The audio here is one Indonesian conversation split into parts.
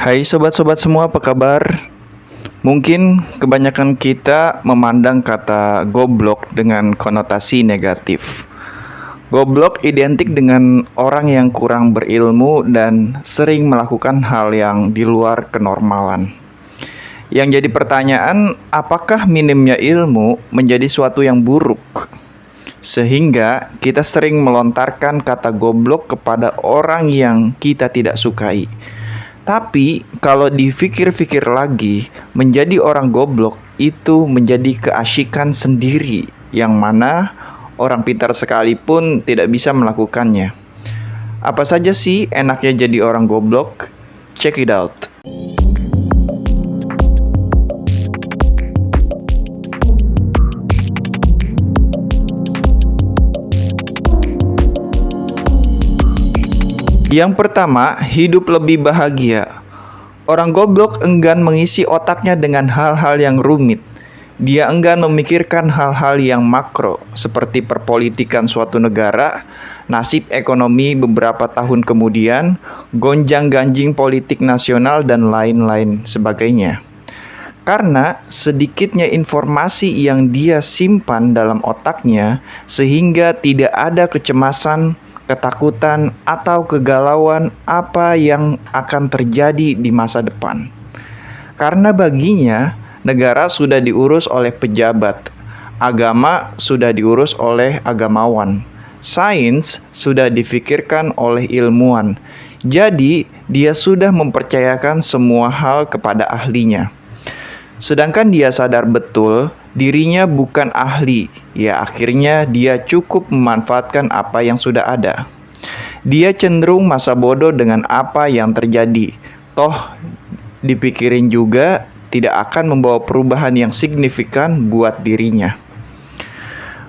Hai sobat-sobat semua, apa kabar? Mungkin kebanyakan kita memandang kata goblok dengan konotasi negatif. Goblok identik dengan orang yang kurang berilmu dan sering melakukan hal yang di luar kenormalan. Yang jadi pertanyaan, apakah minimnya ilmu menjadi suatu yang buruk? Sehingga kita sering melontarkan kata goblok kepada orang yang kita tidak sukai. Tapi kalau dipikir-pikir lagi, menjadi orang goblok itu menjadi keasyikan sendiri, yang mana orang pintar sekalipun tidak bisa melakukannya. Apa saja sih enaknya jadi orang goblok? Check it out. Yang pertama, hidup lebih bahagia. Orang goblok enggan mengisi otaknya dengan hal-hal yang rumit. Dia enggan memikirkan hal-hal yang makro, seperti perpolitikan suatu negara, nasib ekonomi beberapa tahun kemudian, gonjang-ganjing politik nasional, dan lain-lain sebagainya. Karena sedikitnya informasi yang dia simpan dalam otaknya, sehingga tidak ada kecemasan, ketakutan, atau kegalauan apa yang akan terjadi di masa depan. Karena baginya, negara sudah diurus oleh pejabat, agama sudah diurus oleh agamawan, sains sudah difikirkan oleh ilmuwan. Jadi, dia sudah mempercayakan semua hal kepada ahlinya. Sedangkan dia sadar betul dirinya bukan ahli, ya akhirnya dia cukup memanfaatkan apa yang sudah ada. Dia cenderung masa bodoh dengan apa yang terjadi. Toh dipikirin juga tidak akan membawa perubahan yang signifikan buat dirinya.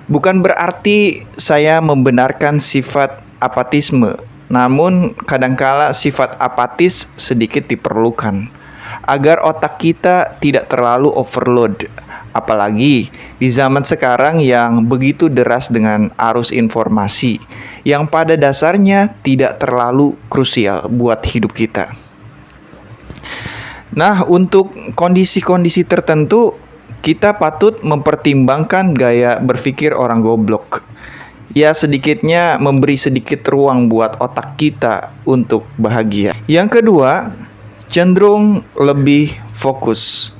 Bukan berarti saya membenarkan sifat apatisme, namun kadangkala sifat apatis sedikit diperlukan agar otak kita tidak terlalu overload. Apalagi di zaman sekarang yang begitu deras dengan arus informasi yang pada dasarnya tidak terlalu krusial buat hidup kita. Nah, untuk kondisi-kondisi tertentu kita patut mempertimbangkan gaya berpikir orang goblok. Ya, sedikitnya memberi sedikit ruang buat otak kita untuk bahagia. Yang kedua, cenderung lebih fokus.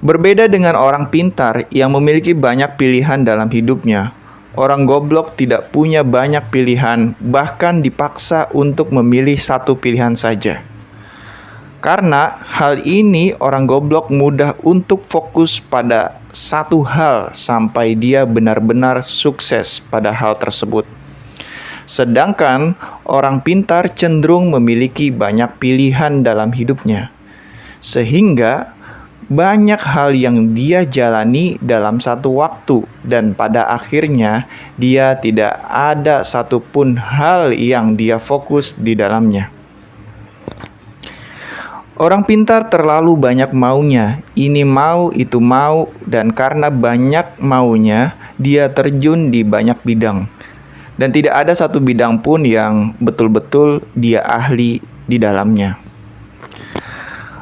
Berbeda dengan orang pintar yang memiliki banyak pilihan dalam hidupnya, orang goblok tidak punya banyak pilihan, bahkan dipaksa untuk memilih satu pilihan saja. Karena hal ini, orang goblok mudah untuk fokus pada satu hal sampai dia benar-benar sukses pada hal tersebut. Sedangkan orang pintar cenderung memiliki banyak pilihan dalam hidupnya, sehingga banyak hal yang dia jalani dalam satu waktu, dan pada akhirnya dia tidak ada satupun hal yang dia fokus di dalamnya. Orang pintar terlalu banyak maunya, ini mau, itu mau, dan karena banyak maunya, dia terjun di banyak bidang. Dan tidak ada satu bidang pun yang betul-betul dia ahli di dalamnya.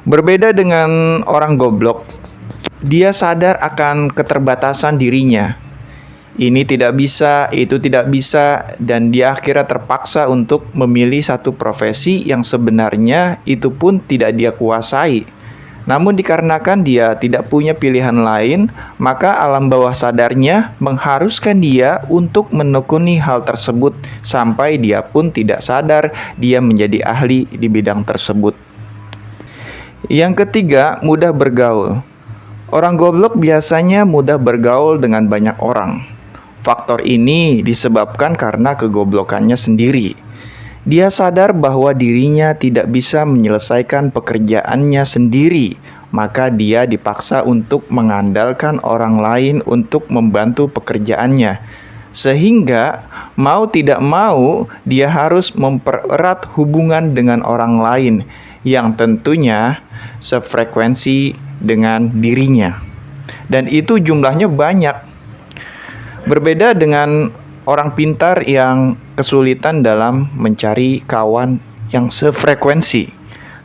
Berbeda dengan orang goblok, dia sadar akan keterbatasan dirinya. Ini tidak bisa, itu tidak bisa, dan dia akhirnya terpaksa untuk memilih satu profesi yang sebenarnya itu pun tidak dia kuasai. Namun dikarenakan dia tidak punya pilihan lain, maka alam bawah sadarnya mengharuskan dia untuk menekuni hal tersebut sampai dia pun tidak sadar dia menjadi ahli di bidang tersebut. Yang ketiga, mudah bergaul. Orang goblok biasanya mudah bergaul dengan banyak orang. Faktor ini disebabkan karena kegoblokannya sendiri. Dia sadar bahwa dirinya tidak bisa menyelesaikan pekerjaannya sendiri, maka dia dipaksa untuk mengandalkan orang lain untuk membantu pekerjaannya. Sehingga mau tidak mau dia harus mempererat hubungan dengan orang lain yang tentunya sefrekuensi dengan dirinya. Dan itu jumlahnya banyak. Berbeda dengan orang pintar yang kesulitan dalam mencari kawan yang sefrekuensi.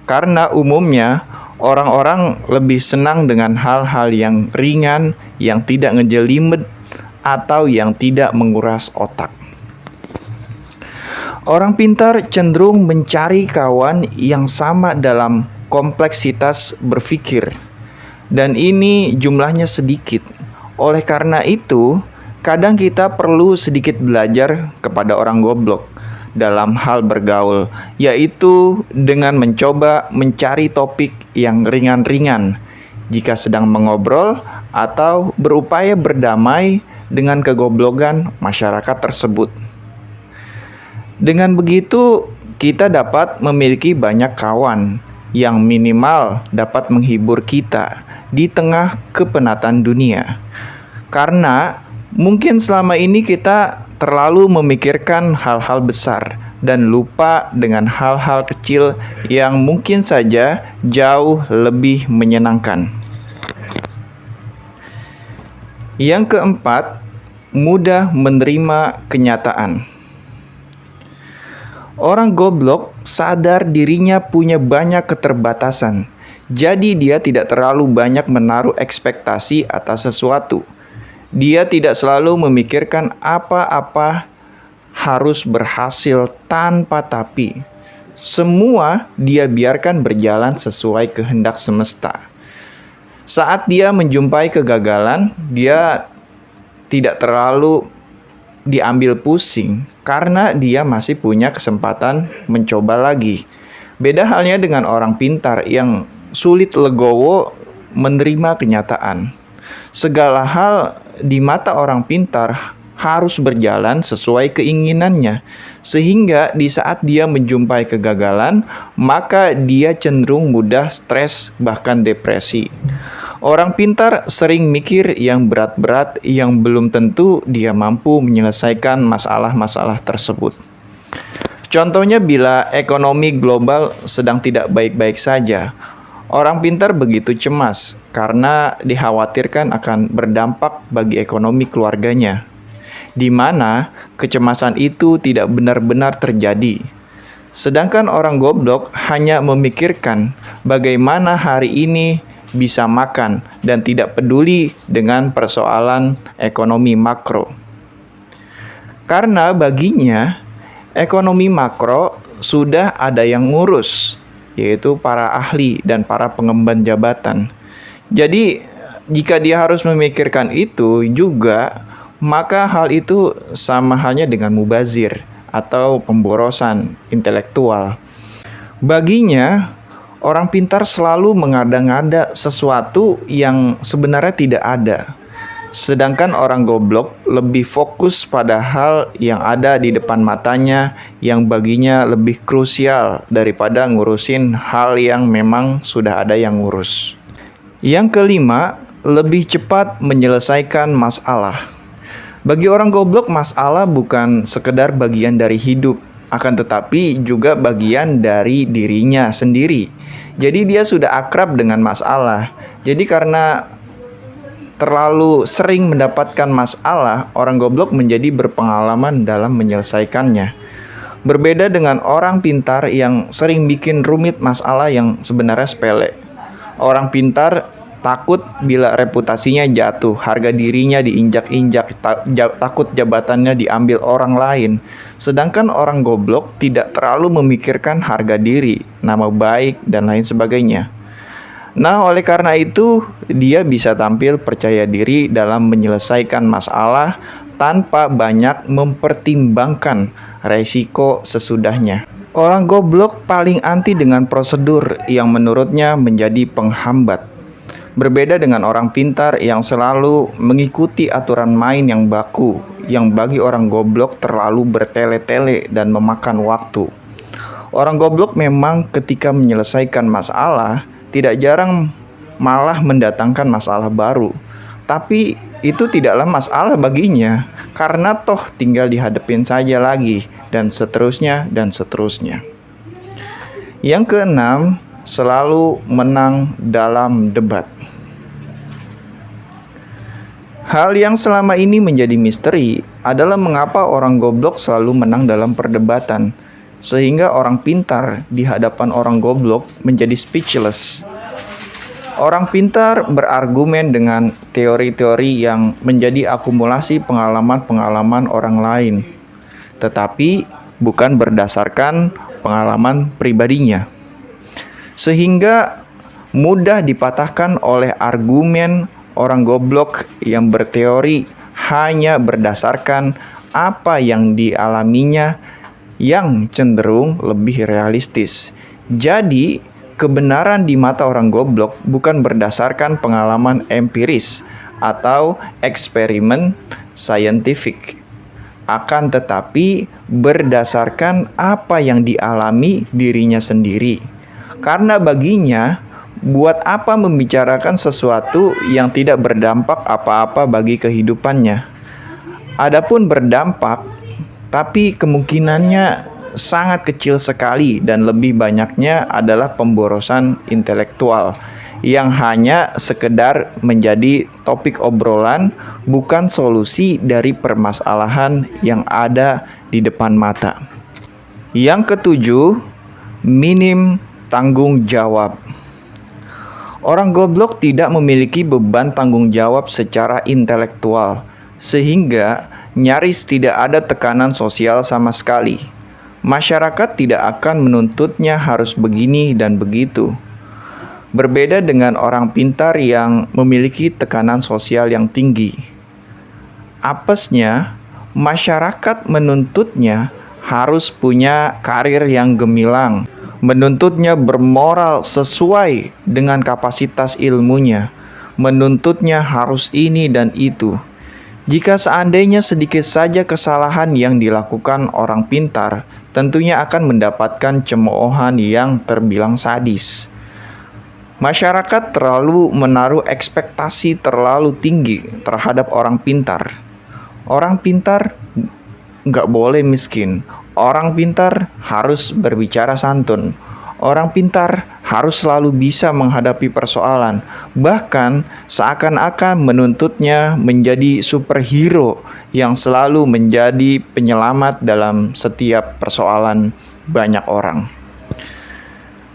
Karena umumnya orang-orang lebih senang dengan hal-hal yang ringan, yang tidak ngejelimet, atau yang tidak menguras otak. Orang pintar cenderung mencari kawan yang sama dalam kompleksitas berpikir, dan ini jumlahnya sedikit. Oleh karena itu, kadang kita perlu sedikit belajar kepada orang goblok dalam hal bergaul, yaitu dengan mencoba mencari topik yang ringan-ringan jika sedang mengobrol atau berupaya berdamai dengan kegoblokan masyarakat tersebut. Dengan begitu, kita dapat memiliki banyak kawan yang minimal dapat menghibur kita di tengah kepenatan dunia. Karena mungkin selama ini kita terlalu memikirkan hal-hal besar dan lupa dengan hal-hal kecil yang mungkin saja jauh lebih menyenangkan. Yang keempat, mudah menerima kenyataan. Orang goblok sadar dirinya punya banyak keterbatasan, jadi dia tidak terlalu banyak menaruh ekspektasi atas sesuatu. Dia tidak selalu memikirkan apa-apa harus berhasil tanpa tapi. Semua dia biarkan berjalan sesuai kehendak semesta. Saat dia menjumpai kegagalan, dia tidak terlalu diambil pusing karena dia masih punya kesempatan mencoba lagi. Beda halnya dengan orang pintar yang sulit legowo menerima kenyataan. Segala hal di mata orang pintar harus berjalan sesuai keinginannya, sehingga di saat dia menjumpai kegagalan, maka dia cenderung mudah stres bahkan depresi. Orang pintar sering mikir yang berat-berat yang belum tentu dia mampu menyelesaikan masalah-masalah tersebut. Contohnya bila ekonomi global sedang tidak baik-baik saja, orang pintar begitu cemas karena dikhawatirkan akan berdampak bagi ekonomi keluarganya, di mana kecemasan itu tidak benar-benar terjadi. Sedangkan orang goblok hanya memikirkan bagaimana hari ini bisa makan dan tidak peduli dengan persoalan ekonomi makro. Karena baginya ekonomi makro sudah ada yang ngurus, yaitu para ahli dan para pengemban jabatan. Jadi jika dia harus memikirkan itu juga, maka hal itu sama halnya dengan mubazir atau pemborosan intelektual. Baginya, orang pintar selalu mengada-ngada sesuatu yang sebenarnya tidak ada. Sedangkan orang goblok lebih fokus pada hal yang ada di depan matanya yang baginya lebih krusial daripada ngurusin hal yang memang sudah ada yang ngurus. Yang kelima, lebih cepat menyelesaikan masalah. Bagi orang goblok, masalah bukan sekedar bagian dari hidup, akan tetapi juga bagian dari dirinya sendiri. Jadi dia sudah akrab dengan masalah. Jadi karena terlalu sering mendapatkan masalah, orang goblok menjadi berpengalaman dalam menyelesaikannya. Berbeda dengan orang pintar yang sering bikin rumit masalah yang sebenarnya sepele. Orang pintar takut bila reputasinya jatuh, harga dirinya diinjak-injak, takut jabatannya diambil orang lain. Sedangkan orang goblok tidak terlalu memikirkan harga diri, nama baik, dan lain sebagainya. Nah, oleh karena itu, dia bisa tampil percaya diri dalam menyelesaikan masalah tanpa banyak mempertimbangkan resiko sesudahnya. Orang goblok paling anti dengan prosedur yang menurutnya menjadi penghambat. Berbeda dengan orang pintar yang selalu mengikuti aturan main yang baku, yang bagi orang goblok terlalu bertele-tele dan memakan waktu. Orang goblok memang ketika menyelesaikan masalah, tidak jarang malah mendatangkan masalah baru. Tapi itu tidaklah masalah baginya, karena toh tinggal dihadapin saja lagi, dan seterusnya dan seterusnya. Yang keenam, selalu menang dalam debat. Hal yang selama ini menjadi misteri adalah mengapa orang goblok selalu menang dalam perdebatan. sehingga orang pintar di hadapan orang goblok menjadi speechless. Orang pintar berargumen dengan teori-teori yang menjadi akumulasi pengalaman-pengalaman orang lain, tetapi bukan berdasarkan pengalaman pribadinya, sehingga mudah dipatahkan oleh argumen orang goblok yang berteori hanya berdasarkan apa yang dialaminya yang cenderung lebih realistis. Jadi, kebenaran di mata orang goblok bukan berdasarkan pengalaman empiris atau eksperimen saintifik, akan tetapi berdasarkan apa yang dialami dirinya sendiri. Karena baginya, buat apa membicarakan sesuatu yang tidak berdampak apa-apa bagi kehidupannya? Adapun berdampak, tapi kemungkinannya sangat kecil sekali dan lebih banyaknya adalah pemborosan intelektual yang hanya sekedar menjadi topik obrolan, bukan solusi dari permasalahan yang ada di depan mata. Yang ketujuh, minim tanggung jawab. Orang goblok tidak memiliki beban tanggung jawab secara intelektual, sehingga nyaris tidak ada tekanan sosial sama sekali. Masyarakat tidak akan menuntutnya harus begini dan begitu. Berbeda dengan orang pintar yang memiliki tekanan sosial yang tinggi. Apesnya, masyarakat menuntutnya harus punya karir yang gemilang, menuntutnya bermoral sesuai dengan kapasitas ilmunya, menuntutnya harus ini dan itu. Jika seandainya sedikit saja kesalahan yang dilakukan orang pintar, tentunya akan mendapatkan cemoohan yang terbilang sadis. Masyarakat terlalu menaruh ekspektasi terlalu tinggi terhadap orang pintar. Orang pintar nggak boleh miskin. Orang pintar harus berbicara santun. Orang pintar harus selalu bisa menghadapi persoalan, bahkan seakan-akan menuntutnya menjadi superhero yang selalu menjadi penyelamat dalam setiap persoalan banyak orang.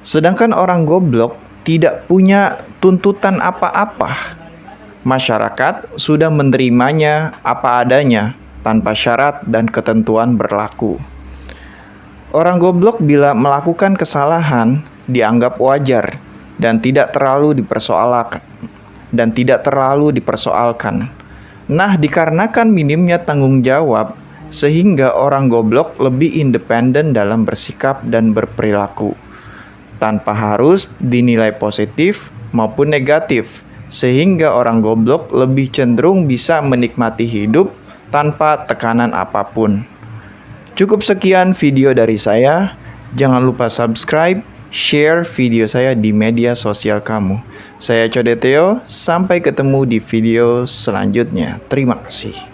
Sedangkan orang goblok tidak punya tuntutan apa-apa. Masyarakat sudah menerimanya apa adanya, tanpa syarat dan ketentuan berlaku. Orang goblok bila melakukan kesalahan dianggap wajar dan tidak terlalu dipersoalkan. Nah, dikarenakan minimnya tanggung jawab, sehingga orang goblok lebih independen dalam bersikap dan berperilaku, tanpa harus dinilai positif maupun negatif, sehingga orang goblok lebih cenderung bisa menikmati hidup tanpa tekanan apapun. Cukup sekian video dari saya. Jangan lupa subscribe, share video saya di media sosial kamu. Saya Codeteo, sampai ketemu di video selanjutnya. Terima kasih.